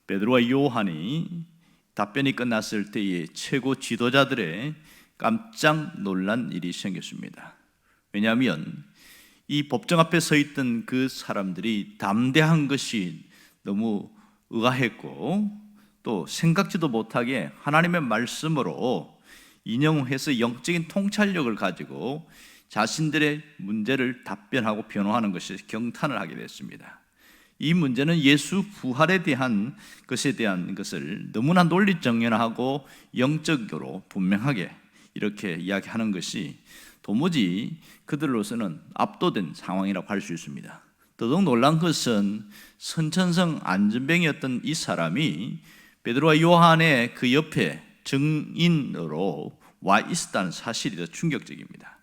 베드로와 요한이 답변이 끝났을 때에 최고 지도자들의 깜짝 놀란 일이 생겼습니다. 왜냐하면 이 법정 앞에 서 있던 그 사람들이 담대한 것이 너무 의아했고, 또 생각지도 못하게 하나님의 말씀으로 인용해서 영적인 통찰력을 가지고 자신들의 문제를 답변하고 변호하는 것이 경탄을 하게 됐습니다. 이 문제는 예수 부활에 대한 것을 너무나 논리정연하고 영적으로 분명하게 이렇게 이야기하는 것이 도무지 그들로서는 압도된 상황이라고 할 수 있습니다. 더더욱 놀란 것은 선천성 안전병이었던 이 사람이 베드로와 요한의 그 옆에 증인으로 와 있었다는 사실이 더 충격적입니다.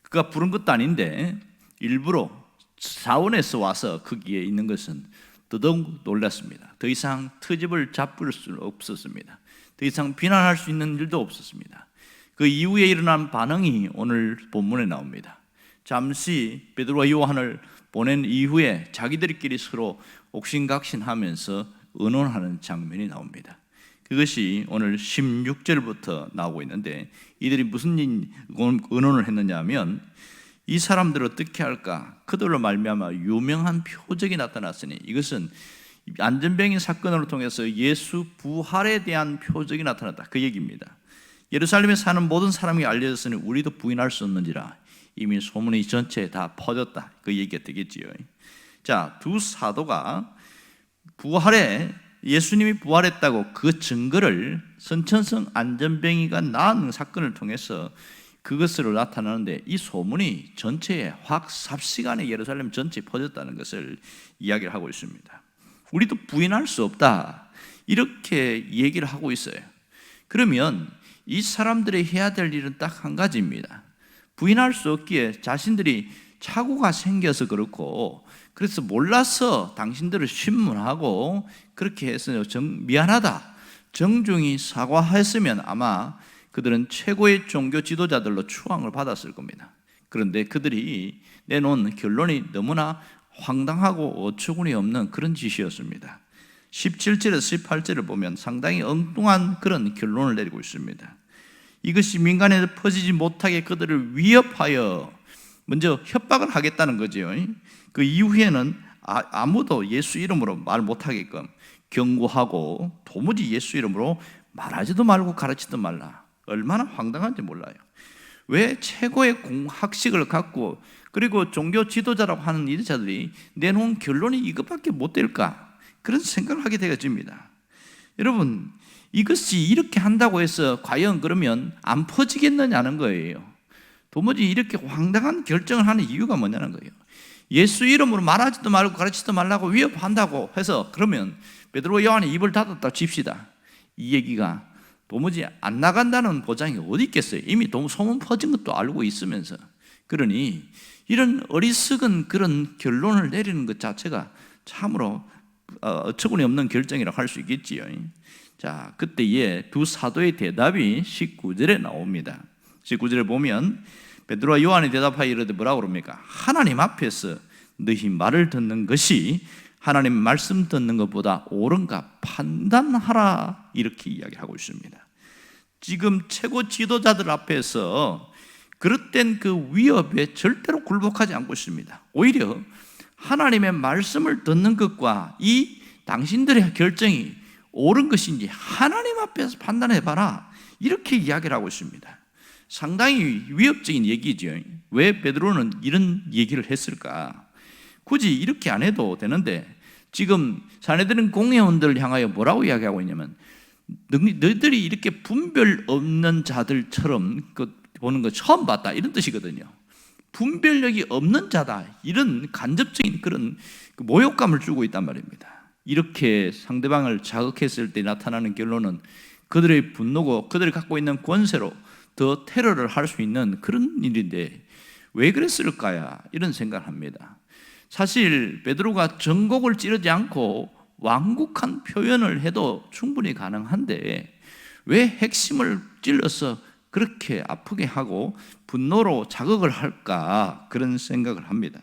그가 부른 것도 아닌데 일부러 사원에서 와서 거기에 있는 것은 더더욱 놀랐습니다. 더 이상 트집을 잡을 수 없었습니다. 더 이상 비난할 수 있는 일도 없었습니다. 그 이후에 일어난 반응이 오늘 본문에 나옵니다. 잠시 베드로와 요한을 보낸 이후에 자기들끼리 서로 옥신각신하면서 의논하는 장면이 나옵니다. 그것이 오늘 16절부터 나오고 있는데, 이들이 무슨 의논을 했느냐 하면, 이 사람들을 어떻게 할까? 그들로 말미암아 유명한 표적이 나타났으니 이것은 안전병의 사건으로 통해서 예수 부활에 대한 표적이 나타났다, 그 얘기입니다. 예루살렘에 사는 모든 사람이 알려졌으니 우리도 부인할 수 없는지라 이미 소문이 전체에 다 퍼졌다, 그 얘기가 되겠지요. 자, 두 사도가 예수님이 부활했다고 그 증거를 선천성 안전병이가 나은 사건을 통해서 그것으로 나타나는데, 이 소문이 전체에 확 삽시간에 예루살렘 전체에 퍼졌다는 것을 이야기를 하고 있습니다. 우리도 부인할 수 없다, 이렇게 얘기를 하고 있어요. 그러면 이 사람들이 해야 될 일은 딱 한 가지입니다. 부인할 수 없기에 자신들이 착오가 생겨서 그렇고, 그래서 몰라서 당신들을 신문하고 그렇게 해서 미안하다 정중히 사과했으면 아마 그들은 최고의 종교 지도자들로 추앙을 받았을 겁니다. 그런데 그들이 내놓은 결론이 너무나 황당하고 어처구니 없는 그런 짓이었습니다. 17절에서 18절을 보면 상당히 엉뚱한 그런 결론을 내리고 있습니다. 이것이 민간에 퍼지지 못하게 그들을 위협하여 먼저 협박을 하겠다는 거죠. 그 이후에는 아무도 예수 이름으로 말 못하게끔 경고하고, 도무지 예수 이름으로 말하지도 말고 가르치도 말라. 얼마나 황당한지 몰라요. 왜 최고의 학식을 갖고 그리고 종교 지도자라고 하는 이 자들이 내놓은 결론이 이것밖에 못 될까? 그런 생각을 하게 되어집니다. 여러분, 이것이 이렇게 한다고 해서 과연 그러면 안 퍼지겠느냐는 거예요. 도무지 이렇게 황당한 결정을 하는 이유가 뭐냐는 거예요. 예수 이름으로 말하지도 말고 가르치지도 말라고 위협한다고 해서 그러면 베드로와 요한이 입을 닫았다고 칩시다. 이 얘기가 도무지 안 나간다는 보장이 어디 있겠어요? 이미 너무 소문 퍼진 것도 알고 있으면서. 그러니 이런 어리석은 그런 결론을 내리는 것 자체가 참으로 어처구니 없는 결정이라고 할 수 있겠지요. 자, 그때에 두 사도의 대답이 19절에 나옵니다. 19절에 보면 베드로와 요한이 대답하여 이르되 뭐라고 그럽니까? 하나님 앞에서 너희 말을 듣는 것이 하나님 말씀 듣는 것보다 옳은가 판단하라, 이렇게 이야기하고 있습니다. 지금 최고 지도자들 앞에서 그릇된 그 위협에 절대로 굴복하지 않고 있습니다. 오히려 하나님의 말씀을 듣는 것과 이 당신들의 결정이 옳은 것인지 하나님 앞에서 판단해봐라, 이렇게 이야기를 하고 있습니다. 상당히 위협적인 얘기죠. 왜 베드로는 이런 얘기를 했을까? 굳이 이렇게 안 해도 되는데, 지금 사내들은 공회원들을 향하여 뭐라고 이야기하고 있냐면, 너희들이 이렇게 분별 없는 자들처럼 보는 거 처음 봤다, 이런 뜻이거든요. 분별력이 없는 자다, 이런 간접적인 그런 모욕감을 주고 있단 말입니다. 이렇게 상대방을 자극했을 때 나타나는 결론은 그들의 분노고 그들이 갖고 있는 권세로 더 테러를 할 수 있는 그런 일인데 왜 그랬을까야, 이런 생각을 합니다. 사실 베드로가 전곡을 찌르지 않고 완곡한 표현을 해도 충분히 가능한데 왜 핵심을 찔러서 그렇게 아프게 하고 분노로 자극을 할까, 그런 생각을 합니다.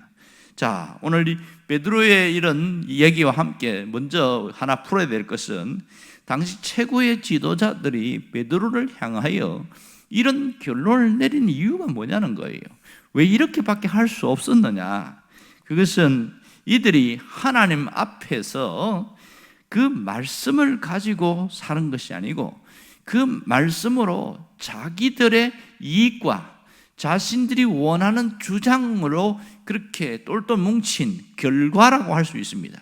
자, 오늘 이 베드로의 이런 얘기와 함께 먼저 하나 풀어야 될 것은 당시 최고의 지도자들이 베드로를 향하여 이런 결론을 내린 이유가 뭐냐는 거예요. 왜 이렇게밖에 할 수 없었느냐? 그것은 이들이 하나님 앞에서 그 말씀을 가지고 사는 것이 아니고 그 말씀으로 자기들의 이익과 자신들이 원하는 주장으로 그렇게 똘똘 뭉친 결과라고 할 수 있습니다.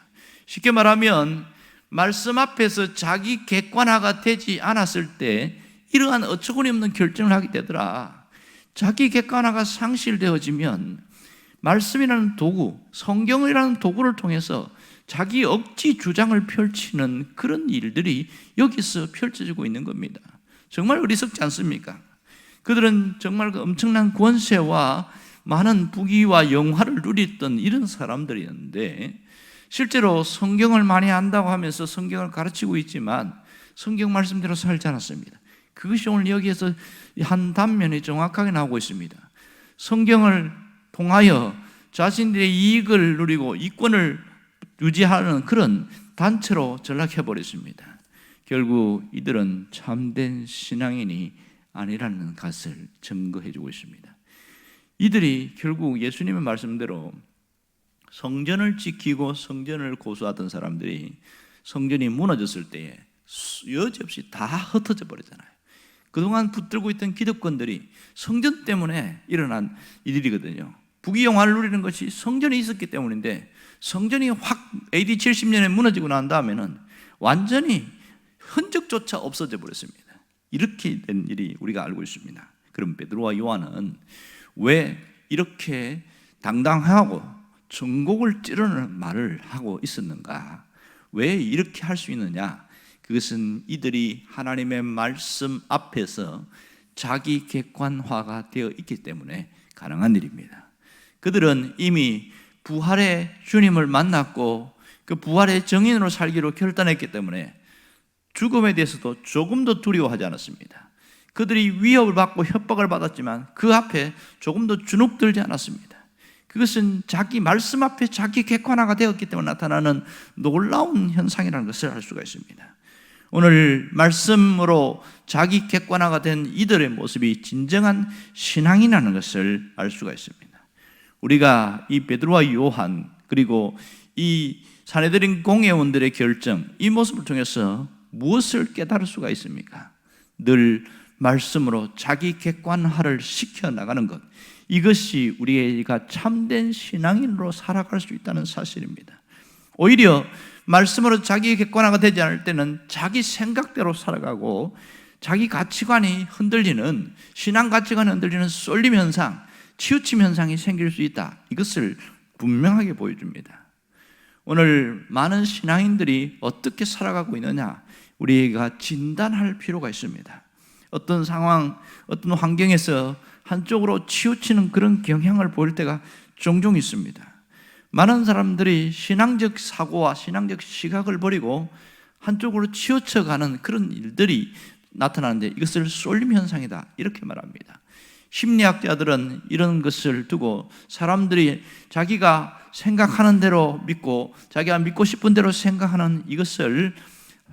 쉽게 말하면 말씀 앞에서 자기 객관화가 되지 않았을 때 이러한 어처구니 없는 결정을 하게 되더라. 자기 객관화가 상실되어지면 말씀이라는 도구, 성경이라는 도구를 통해서 자기 억지 주장을 펼치는 그런 일들이 여기서 펼쳐지고 있는 겁니다. 정말 어리석지 않습니까? 그들은 정말 그 엄청난 권세와 많은 부귀와 영화를 누렸던 이런 사람들이었는데 실제로 성경을 많이 안다고 하면서 성경을 가르치고 있지만 성경 말씀대로 살지 않았습니다. 그것이 오늘 여기에서 한 단면이 정확하게 나오고 있습니다. 성경을 통하여 자신들의 이익을 누리고 이권을 유지하는 그런 단체로 전락해버렸습니다. 결국 이들은 참된 신앙인이 아니라는 것을 증거해주고 있습니다. 이들이 결국 예수님의 말씀대로 성전을 지키고 성전을 고수하던 사람들이 성전이 무너졌을 때에 여지없이 다 흩어져 버리잖아요. 그동안 붙들고 있던 기득권들이 성전 때문에 일어난 일이거든요. 부귀영화를 누리는 것이 성전이 있었기 때문인데 성전이 확 AD 70년에 무너지고 난 다음에는 완전히 흔적조차 없어져 버렸습니다. 이렇게 된 일이 우리가 알고 있습니다. 그럼 베드로와 요한은 왜 이렇게 당당하고 전곡을 찌르는 말을 하고 있었는가? 왜 이렇게 할 수 있느냐? 그것은 이들이 하나님의 말씀 앞에서 자기 객관화가 되어 있기 때문에 가능한 일입니다. 그들은 이미 부활의 주님을 만났고 그 부활의 정인으로 살기로 결단했기 때문에 죽음에 대해서도 조금도 두려워하지 않았습니다. 그들이 위협을 받고 협박을 받았지만 그 앞에 조금도 주눅들지 않았습니다. 그것은 자기 말씀 앞에 자기 객관화가 되었기 때문에 나타나는 놀라운 현상이라는 것을 알 수가 있습니다. 오늘 말씀으로 자기 객관화가 된 이들의 모습이 진정한 신앙이라는 것을 알 수가 있습니다. 우리가 이 베드로와 요한 그리고 이 산헤드린 공회원들의 결정, 이 모습을 통해서 무엇을 깨달을 수가 있습니까? 늘 말씀으로 자기 객관화를 시켜나가는 것, 이것이 우리가 참된 신앙인으로 살아갈 수 있다는 사실입니다. 오히려 말씀으로 자기 객관화가 되지 않을 때는 자기 생각대로 살아가고 자기 가치관이 흔들리는, 신앙 가치관이 흔들리는 쏠림 현상, 치우침 현상이 생길 수 있다. 이것을 분명하게 보여줍니다. 오늘 많은 신앙인들이 어떻게 살아가고 있느냐, 우리가 진단할 필요가 있습니다. 어떤 상황, 어떤 환경에서 한쪽으로 치우치는 그런 경향을 보일 때가 종종 있습니다. 많은 사람들이 신앙적 사고와 신앙적 시각을 버리고 한쪽으로 치우쳐가는 그런 일들이 나타나는데 이것을 쏠림 현상이다, 이렇게 말합니다. 심리학자들은 이런 것을 두고 사람들이 자기가 생각하는 대로 믿고 자기가 믿고 싶은 대로 생각하는 이것을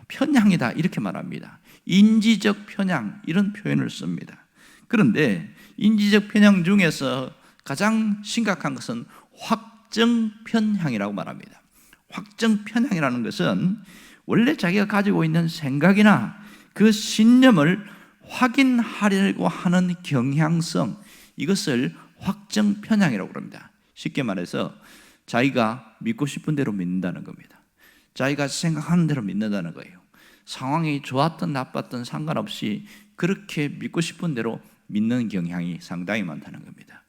편향이다, 이렇게 말합니다. 인지적 편향, 이런 표현을 씁니다. 그런데 인지적 편향 중에서 가장 심각한 것은 확정 편향이라고 말합니다. 확정 편향이라는 것은 원래 자기가 가지고 있는 생각이나 그 신념을 확인하려고 하는 경향성, 이것을 확정 편향이라고 합니다. 쉽게 말해서 자기가 믿고 싶은 대로 믿는다는 겁니다. 자기가 생각하는 대로 믿는다는 거예요. 상황이 좋았든 나빴든 상관없이 그렇게 믿고 싶은 대로 믿는 경향이 상당히 많다는 겁니다.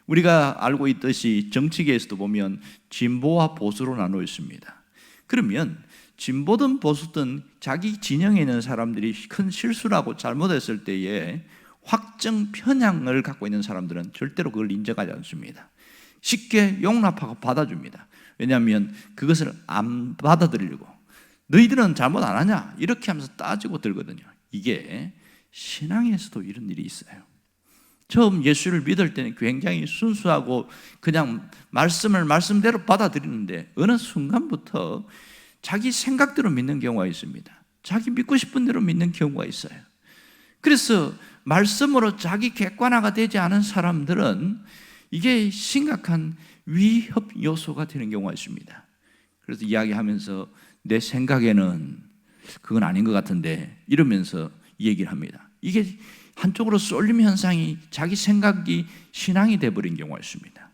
우리가 알고 있듯이 정치계에서도 보면 진보와 보수로 나누어 있습니다. 그러면 진보든 보수든 자기 진영에 있는 사람들이 큰 실수를 하고 잘못했을 때에 확정 편향을 갖고 있는 사람들은 절대로 그걸 인정하지 않습니다. 쉽게 용납하고 받아줍니다. 왜냐하면 그것을 안 받아들이려고, 너희들은 잘못 안 하냐, 이렇게 하면서 따지고 들거든요. 이게 신앙에서도 이런 일이 있어요. 처음 예수를 믿을 때는 굉장히 순수하고 그냥 말씀을 말씀대로 받아들이는데 어느 순간부터 자기 생각대로 믿는 경우가 있습니다. 자기 믿고 싶은 대로 믿는 경우가 있어요. 그래서 말씀으로 자기 객관화가 되지 않은 사람들은 이게 심각한 위협 요소가 되는 경우가 있습니다. 그래서 이야기하면서 내 생각에는 그건 아닌 것 같은데 이러면서 얘기를 합니다. 이게 한쪽으로 쏠림 현상이 자기 생각이 신앙이 돼버린 경우가 있습니다.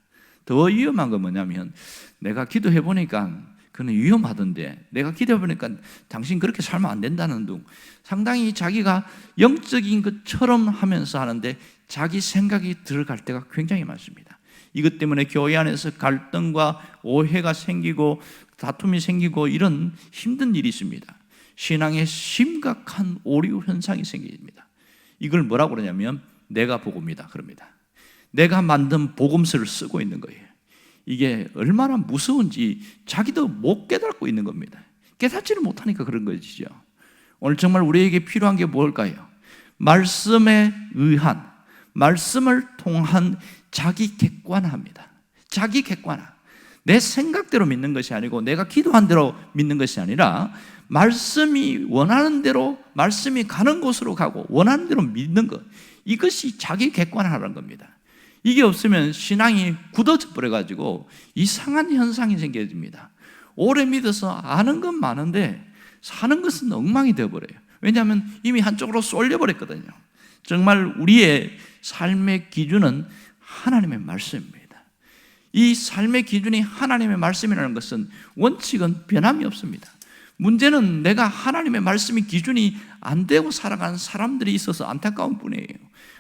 더 위험한 건 뭐냐면 내가 기도해 보니까 그는 위험하던데 내가 기도해 보니까 당신 그렇게 살면 안 된다는 둥 상당히 자기가 영적인 것처럼 하면서 하는데 자기 생각이 들어갈 때가 굉장히 많습니다. 이것 때문에 교회 안에서 갈등과 오해가 생기고 다툼이 생기고 이런 힘든 일이 있습니다. 신앙에 심각한 오류 현상이 생깁니다. 이걸 뭐라고 그러냐면 내가 복음이다 그럽니다. 내가 만든 복음서를 쓰고 있는 거예요. 이게 얼마나 무서운지 자기도 못 깨닫고 있는 겁니다. 깨닫지를 못하니까 그런 것이죠. 오늘 정말 우리에게 필요한 게 뭘까요? 말씀에 의한, 말씀을 통한 자기 객관화입니다. 자기 객관화. 내 생각대로 믿는 것이 아니고 내가 기도한 대로 믿는 것이 아니라 말씀이 원하는 대로 말씀이 가는 곳으로 가고 원하는 대로 믿는 것, 이것이 자기 객관화라는 겁니다. 이게 없으면 신앙이 굳어져 버려가지고 이상한 현상이 생겨집니다. 오래 믿어서 아는 건 많은데 사는 것은 엉망이 되어버려요. 왜냐하면 이미 한쪽으로 쏠려버렸거든요. 정말 우리의 삶의 기준은 하나님의 말씀입니다. 이 삶의 기준이 하나님의 말씀이라는 것은 원칙은 변함이 없습니다. 문제는 내가 하나님의 말씀이 기준이 안 되고 살아가는 사람들이 있어서 안타까운 뿐이에요.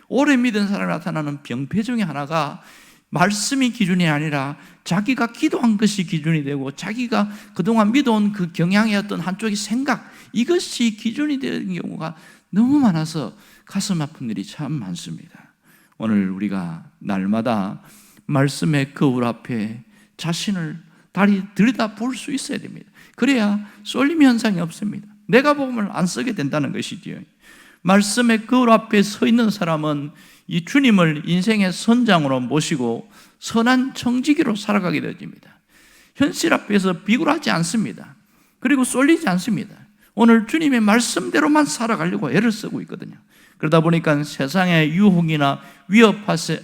오래 믿은 사람이 나타나는 병폐 중에 하나가 말씀이 기준이 아니라 자기가 기도한 것이 기준이 되고 자기가 그동안 믿어온 그 경향의 어떤 한쪽의 생각, 이것이 기준이 되는 경우가 너무 많아서 가슴 아픈 일이 참 많습니다. 오늘 우리가 날마다 말씀의 거울 앞에 자신을 다리 들여다 볼 수 있어야 됩니다. 그래야 쏠림 현상이 없습니다. 내가 복음을 안 쓰게 된다는 것이지요. 말씀의 거울 앞에 서 있는 사람은 이 주님을 인생의 선장으로 모시고 선한 청지기로 살아가게 되어집니다. 현실 앞에서 비굴하지 않습니다. 그리고 쏠리지 않습니다. 오늘 주님의 말씀대로만 살아가려고 애를 쓰고 있거든요. 그러다 보니까 세상의 유혹이나 위협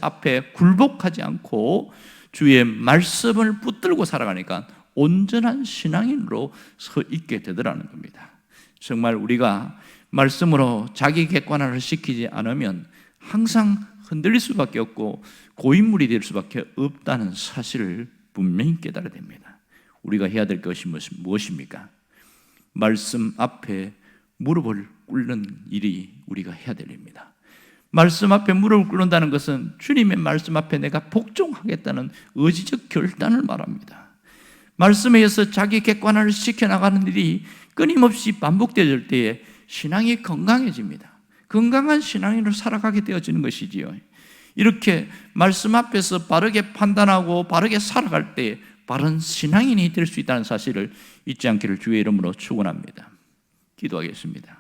앞에 굴복하지 않고 주의 말씀을 붙들고 살아가니까 온전한 신앙인으로 서 있게 되더라는 겁니다. 정말 우리가 말씀으로 자기 객관화를 시키지 않으면 항상 흔들릴 수밖에 없고 고인물이 될 수밖에 없다는 사실을 분명히 깨달아야 됩니다. 우리가 해야 될 것이 무엇입니까? 말씀 앞에 무릎을 꿇는 일이 우리가 해야 될 일입니다. 말씀 앞에 무릎을 꿇는다는 것은 주님의 말씀 앞에 내가 복종하겠다는 의지적 결단을 말합니다. 말씀에 의해서 자기 객관화를 시켜나가는 일이 끊임없이 반복되어질 때에 신앙이 건강해집니다. 건강한 신앙인으로 살아가게 되어지는 것이지요. 이렇게 말씀 앞에서 바르게 판단하고 바르게 살아갈 때 바른 신앙인이 될 수 있다는 사실을 잊지 않기를 주의 이름으로 축원합니다. 기도하겠습니다.